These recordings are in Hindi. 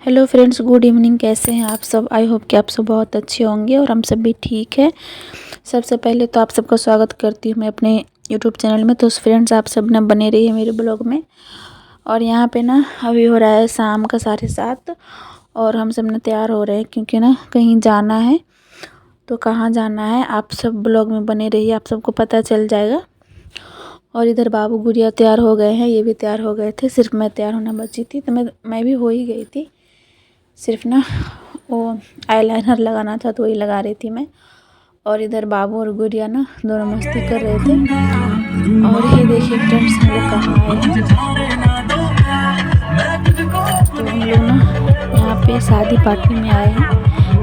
Hello friends, good evening. कैसे हैं आप सब? आई होप कि आप सब बहुत अच्छे होंगे और हम सब भी ठीक है। सबसे पहले तो आप सबका स्वागत करती हूँ मैं अपने यूट्यूब चैनल में। तो फ्रेंड्स, आप सब ना बने रहिए मेरे ब्लॉग में। और यहाँ पे ना अभी हो रहा है शाम का 7:30 और हम सब ना तैयार हो रहे हैं क्योंकि ना कहीं जाना है। तो कहाँ जाना है आप सब ब्लॉग में बने रहिए, आप सबको पता चल जाएगा। और इधर बाबू गुड़िया तैयार हो गए हैं, ये भी तैयार हो गए थे, सिर्फ मैं तैयार होना बची थी। तो मैं भी हो ही गई थी, सिर्फ ना वो आईलाइनर लगाना था तो वही लगा रही थी मैं। और इधर बाबू और गुड़िया ना दोनों मस्ती कर रहे थे। और ये देखिए फ्रेंड्स, हम लोग कहाँ आए हैं। तो हम लोग ना यहाँ पे शादी पार्टी में आए हैं।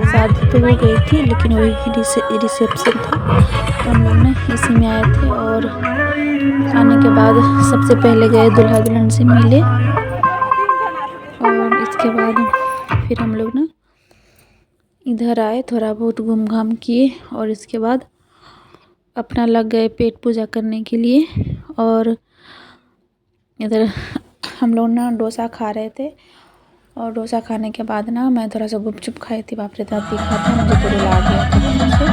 शादी तो हो गई थी लेकिन वही रिसेप्शन था, तो हम लोग ना इसी में आए थे। और आने के बाद सबसे पहले गए दूल्हा दुल्हन से मिले और इसके बाद फिर हम लोग ना इधर आए, थोड़ा बहुत घूम घाम किए और इसके बाद अपना लग गए पेट पूजा करने के लिए। और इधर हम लोग ना डोसा खा रहे थे और डोसा खाने के बाद ना मैं थोड़ा सा गुपचुप खाई थी। बाप रे, दाँत दिखा था, मुझे तो रुला गया था से।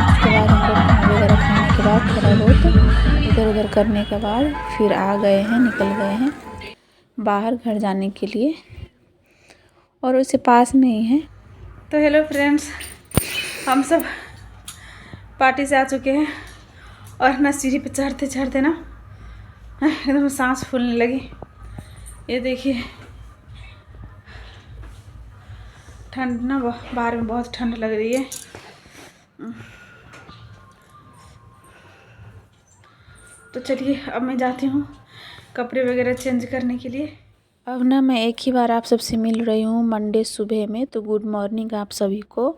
उसके बाद हम लोग खाना वगैरह खाने के बाद थोड़ा बहुत इधर उधर करने के बाद फिर आ गए हैं, निकल गए हैं बाहर घर जाने के लिए। और उससे पास में ही है। तो हेलो फ्रेंड्स, हम सब पार्टी से आ चुके हैं और ना सीढ़ी पे चढ़ते चढ़ते ना एकदम सांस फूलने लगी। ये देखिए, ठंड ना बाहर में बहुत ठंड लग रही है। तो चलिए अब मैं जाती हूँ कपड़े वगैरह चेंज करने के लिए। अब ना मैं एक ही बार आप सबसे मिल रही हूँ मंडे सुबह में। तो गुड मॉर्निंग आप सभी को।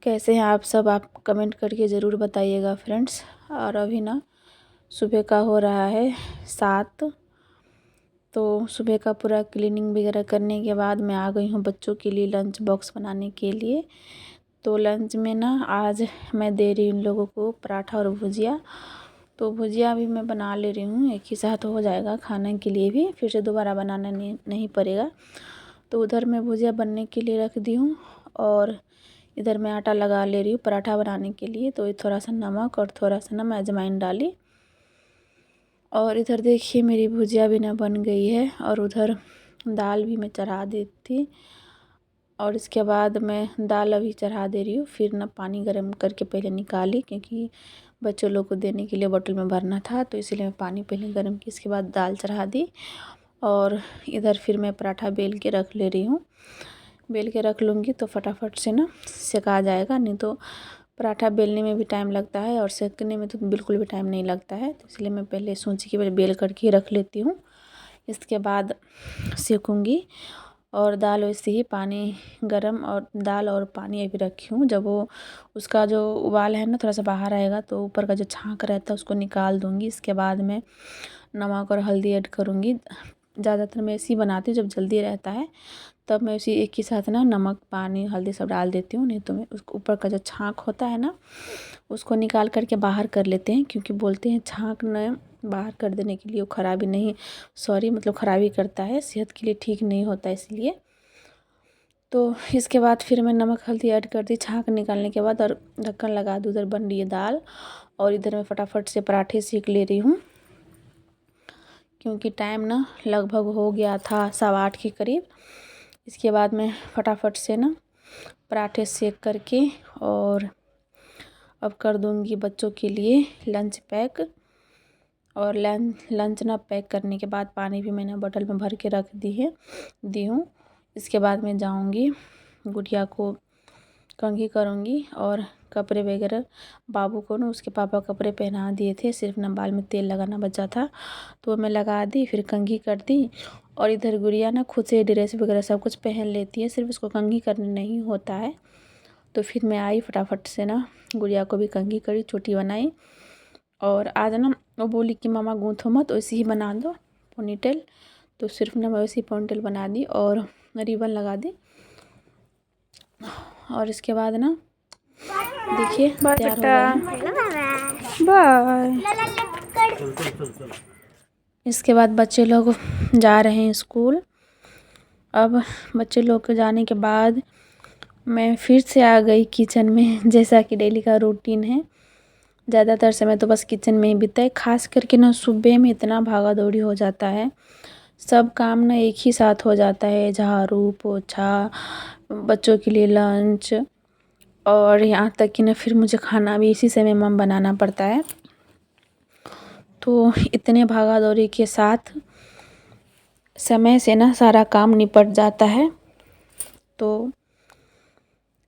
कैसे हैं आप सब? आप कमेंट करके ज़रूर बताइएगा फ्रेंड्स। और अभी ना सुबह का हो रहा है 7। तो सुबह का पूरा क्लीनिंग वगैरह करने के बाद मैं आ गई हूँ बच्चों के लिए लंच बॉक्स बनाने के लिए। तो लंच में ना आज मैं दे रही हूँ इन लोगों को पराठा और भुजिया। तो भुजिया भी मैं बना ले रही हूँ, एक ही साथ हो जाएगा खाने के लिए भी, फिर से दोबारा बनाना नहीं पड़ेगा। तो उधर मैं भुजिया बनने के लिए रख दी हूँ और इधर मैं आटा लगा ले रही हूँ पराठा बनाने के लिए। तो ये थोड़ा सा नमक और थोड़ा सा ना मैं अजवाइन डाली। और इधर देखिए मेरी भुजिया भी ना बन गई है और उधर दाल भी मैं चढ़ा दी थी। और इसके बाद मैं दाल अभी चढ़ा दे रही हूँ। फिर ना पानी गर्म करके पहले निकाली क्योंकि बच्चों लोग को देने के लिए बोतल में भरना था, तो इसलिए मैं पानी पहले गर्म की, इसके बाद दाल चढ़ा दी। और इधर फिर मैं पराठा बेल के रख ले रही हूँ। बेल के रख लूँगी तो फटाफट से ना सेका जाएगा, नहीं तो पराठा बेलने में भी टाइम लगता है और सेकने में तो बिल्कुल भी टाइम नहीं लगता है। तो इसलिए मैं पहले सोची कि पहले बेल करके रख लेती हूँ, इसके बाद सेकूँगी। और दाल वैसे ही पानी गरम और दाल और पानी अभी रखी हूँ। जब वो उसका जो उबाल है ना थोड़ा सा बाहर आएगा तो ऊपर का जो छाँक रहता है उसको निकाल दूँगी। इसके बाद मैं नमक और हल्दी ऐड करूँगी। ज़्यादातर मैं ऐसे ही बनाती हूँ, जब जल्दी रहता है तब मैं उसी एक ही साथ ना नमक पानी हल्दी सब डाल देती हूँ। नहीं तो मैं उसको ऊपर का जो छाँक होता है ना उसको निकाल करके बाहर कर लेते हैं, क्योंकि बोलते हैं छाँक न बाहर कर देने के लिए वो खराबी नहीं मतलब खराबी करता है, सेहत के लिए ठीक नहीं होता इसलिए। तो इसके बाद फिर मैं नमक हल्दी ऐड कर दी छाँक निकालने के बाद और ढक्कन लगा दूँ। उधर बन रही है दाल और इधर मैं फटाफट से पराठे सेक ले रही हूँ, क्योंकि टाइम ना लगभग हो गया था 8:15 के करीब। इसके बाद मैं फटाफट से ना पराठे सेक करके और अब कर दूँगी बच्चों के लिए लंच पैक। और लंच ना पैक करने के बाद पानी भी मैंने बोतल में भर के रख दी हूँ। इसके बाद मैं जाऊँगी गुड़िया को कंघी करूँगी और कपड़े वगैरह बाबू को ना उसके पापा कपड़े पहना दिए थे, सिर्फ ना बाल में तेल लगाना बचा था तो मैं लगा दी, फिर कंघी कर दी। और इधर गुड़िया ना खुद से ड्रेस वगैरह सब कुछ पहन लेती है, सिर्फ उसको कंघी करना नहीं होता है। तो फिर मैं आई फटाफट से ना गुड़िया को भी कंघी करी, चोटी बनाई। और आज ना वो बोली कि मामा गूँथो मत, वैसे ही बना दो पोनीटेल। तो सिर्फ ना मैं वैसे ही पोनीटेल बना दी और रिबन लगा दी। और इसके बाद ना देखिए तैयार हो गए। बाय। इसके बाद बच्चे लोग जा रहे हैं स्कूल अब बच्चे लोग के जाने के बाद मैं फिर से आ गई किचन में, जैसा कि डेली का रूटीन है। ज़्यादातर समय तो बस किचन में ही बीता है, ख़ास करके ना सुबह में इतना भागा दौड़ी हो जाता है, सब काम ना एक ही साथ हो जाता है, झाड़ू पोछा, बच्चों के लिए लंच, और यहाँ तक कि ना फिर मुझे खाना भी इसी समय में बनाना पड़ता है। तो इतने भागा दौड़ी के साथ समय से ना सारा काम निपट जाता है। तो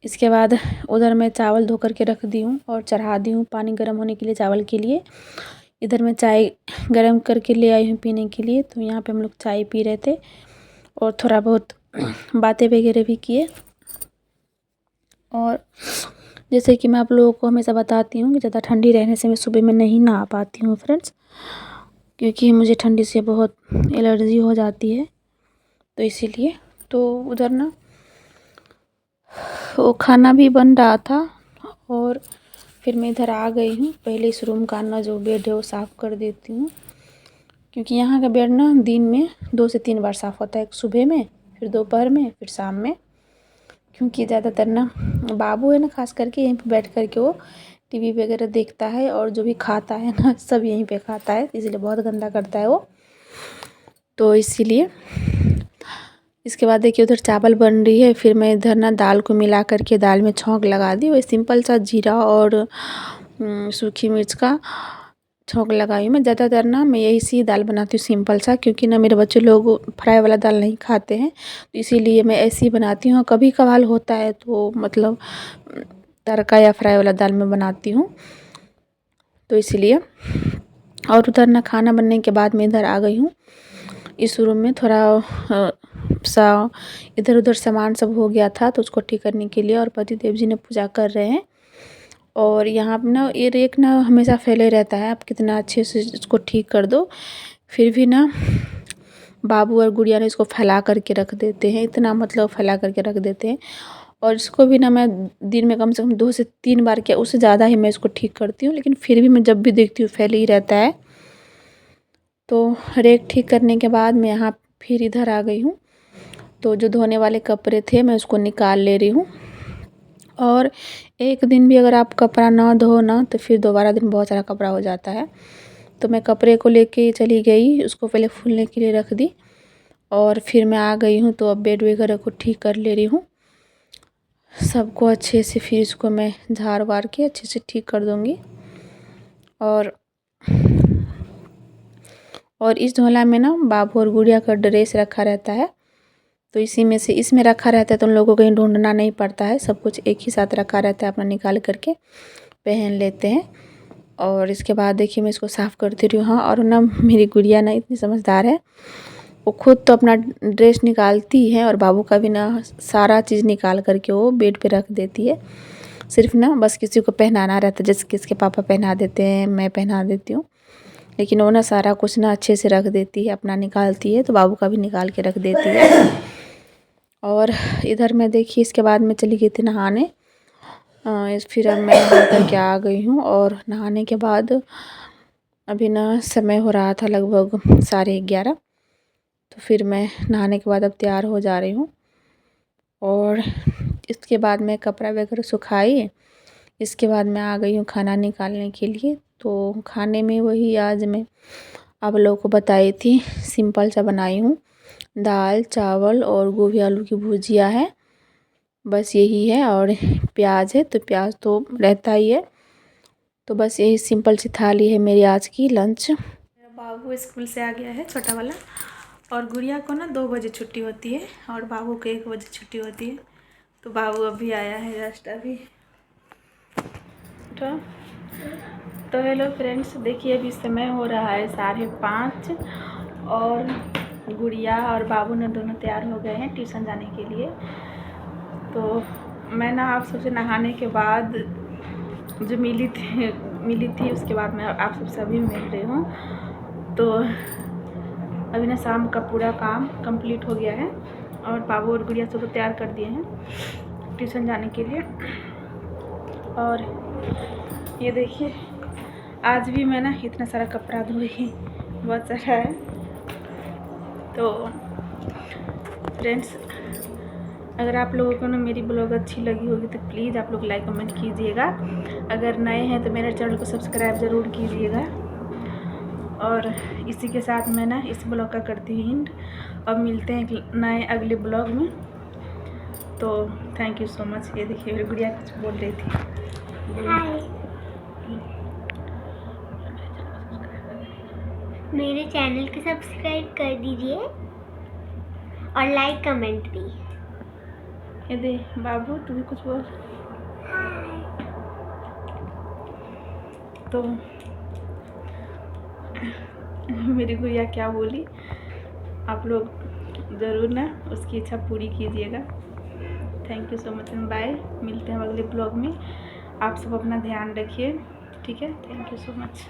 इसके बाद उधर मैं चावल धो करके रख दी हूँ और चढ़ा दी हूँ पानी गर्म होने के लिए चावल के लिए। इधर मैं चाय गर्म करके ले आई हूँ पीने के लिए। तो यहाँ पे हम लोग चाय पी रहे थे और थोड़ा बहुत बातें वगैरह भी किए। और जैसे कि मैं आप लोगों को हमेशा बताती हूँ कि ज़्यादा ठंडी रहने से मैं सुबह में नहीं नहा पाती हूँ फ्रेंड्स, क्योंकि मुझे ठंडी से बहुत एलर्जी हो जाती है। तो इसीलिए तो उधर ना वो खाना भी बन रहा था और फिर मैं इधर आ गई हूँ। पहले इस रूम का ना जो बेड है वो साफ़ कर देती हूँ, क्योंकि यहाँ का बेड ना दिन में 2 से 3 बार साफ़ होता है, एक सुबह में, फिर दोपहर में, फिर शाम में। क्योंकि ज़्यादातर ना बाबू है ना, खास करके यहीं पे बैठ कर के वो टीवी वगैरह देखता है और जो भी खाता है ना सब यहीं पे खाता है, इसलिए बहुत गंदा करता है वो। तो इसीलिए इसके बाद देखिए उधर चावल बन रही है। फिर मैं इधर ना दाल को मिला करके दाल में छौंक लगा दी। वही सिंपल सा जीरा और सूखी मिर्च का छौंक लगाई। मैं ज़्यादातर ना मैं यही सी दाल बनाती हूँ सिंपल सा, क्योंकि ना मेरे बच्चे लोग फ्राई वाला दाल नहीं खाते हैं, तो इसीलिए मैं ऐसी ही बनाती हूँ। कभी कभार होता है तो मतलब तड़का या फ्राई वाला दाल मैं बनाती हूँ, तो इसीलिए। और उधर ना खाना बनने के बाद मैं इधर आ गई हूँ इस रूम में। थोड़ा सा इधर उधर सामान सब हो गया था तो उसको ठीक करने के लिए, और पति देव जी ने पूजा कर रहे हैं। और यहाँ पे ना ये रेक ना हमेशा फैले रहता है, आप कितना अच्छे से इसको ठीक कर दो फिर भी ना बाबू और गुड़िया ने इसको फैला करके रख देते हैं, इतना मतलब फैला करके रख देते हैं। और इसको भी ना मैं दिन में कम से कम 2 से 3 बार, क्या उससे ज़्यादा ही मैं इसको ठीक करती हूँ, लेकिन फिर भी मैं जब भी देखती हूँ फैले ही रहता है। तो रेक ठीक करने के बाद मैं यहाँ फिर इधर आ गई हूँ। तो जो धोने वाले कपड़े थे मैं उसको निकाल ले रही हूँ। और एक दिन भी अगर आप कपड़ा ना धो ना तो फिर दोबारा दिन बहुत सारा कपड़ा हो जाता है। तो मैं कपड़े को लेके चली गई, उसको पहले फूलने के लिए रख दी और फिर मैं आ गई हूँ। तो अब बेड वगैरह को ठीक कर ले रही हूँ सबको अच्छे से, फिर इसको मैं झाड़ वार के अच्छे से ठीक कर दूँगी। और इस झोला में ना बाबू और गुड़िया का ड्रेस रखा रहता है, तो इसी में से इसमें रखा रहता है तो उन लोगों को कहीं ढूंढना नहीं पड़ता है, सब कुछ एक ही साथ रखा रहता है, अपना निकाल करके पहन लेते हैं। और इसके बाद देखिए मैं इसको साफ़ करती रही हूँ। हाँ, और ना मेरी गुड़िया ना इतनी समझदार है, वो खुद तो अपना ड्रेस निकालती है और बाबू का भी ना सारा चीज़ निकाल करके वो बेड पे रख देती है। सिर्फ ना बस किसी को पहनाना रहता है, जैसे किसके पापा पहना देते हैं, मैं पहना देती हूँ, लेकिन वो ना सारा कुछ ना अच्छे से रख देती है, अपना निकालती है तो बाबू का भी निकाल के रख देती है। और इधर मैं देखिए इसके बाद मैं चली गई थी नहाने। फिर अब मैं नहा करके आ गई हूँ। और नहाने के बाद अभी ना समय हो रहा था लगभग 11:30, तो फिर मैं नहाने के बाद अब तैयार हो जा रही हूँ। और इसके बाद मैं कपड़ा वगैरह सुखाई, इसके बाद मैं आ गई हूँ खाना निकालने के लिए। तो खाने में वही आज मैं आप लोगों को बताई थी, सिंपल सा बनाई हूँ, दाल चावल और गोभी आलू की भुजिया है, बस यही है। और प्याज है, तो प्याज तो रहता ही है। तो बस यही सिंपल सी थाली है मेरी आज की लंच। मेरा बाबू स्कूल से आ गया है, छोटा वाला, और गुड़िया को ना 2 बजे छुट्टी होती है और बाबू को 1 बजे छुट्टी होती है। तो बाबू अभी आया है जस्ट अभी। तो हेलो फ्रेंड्स, देखिए अभी समय हो रहा है 5:30 और गुड़िया और बाबू ने दोनों तैयार हो गए हैं ट्यूशन जाने के लिए। तो मैं ना आप सबसे नहाने के बाद जो मिली थी उसके बाद मैं आप सबसे अभी मिल रही हूँ। तो अभी ना शाम का पूरा काम कंप्लीट हो गया है और बाबू और गुड़िया सबको तैयार कर दिए हैं ट्यूशन जाने के लिए। और ये देखिए आज भी मैं ना इतना सारा कपड़ा धोई, बहुत सारा है। तो फ्रेंड्स, अगर आप लोगों को ना मेरी ब्लॉग अच्छी लगी होगी तो प्लीज़ आप लोग लाइक कमेंट कीजिएगा। अगर नए हैं तो मेरे चैनल को सब्सक्राइब ज़रूर कीजिएगा। और इसी के साथ मैं ना इस ब्लॉग का करती हूँ एंड। अब मिलते हैं एक नए अगले ब्लॉग में। तो थैंक यू सो मच। ये देखिए मेरी गुड़िया कुछ बोल रही थी। मेरे चैनल को सब्सक्राइब कर दीजिए और लाइक कमेंट भी। ये दे बाबू, तू भी कुछ बोल। तो मेरी गुड़िया क्या बोली, आप लोग ज़रूर ना उसकी इच्छा पूरी कीजिएगा। Thank you so much and bye. मिलते हैं अगले ब्लॉग में। आप सब अपना ध्यान रखिए, ठीक है। Thank you so much.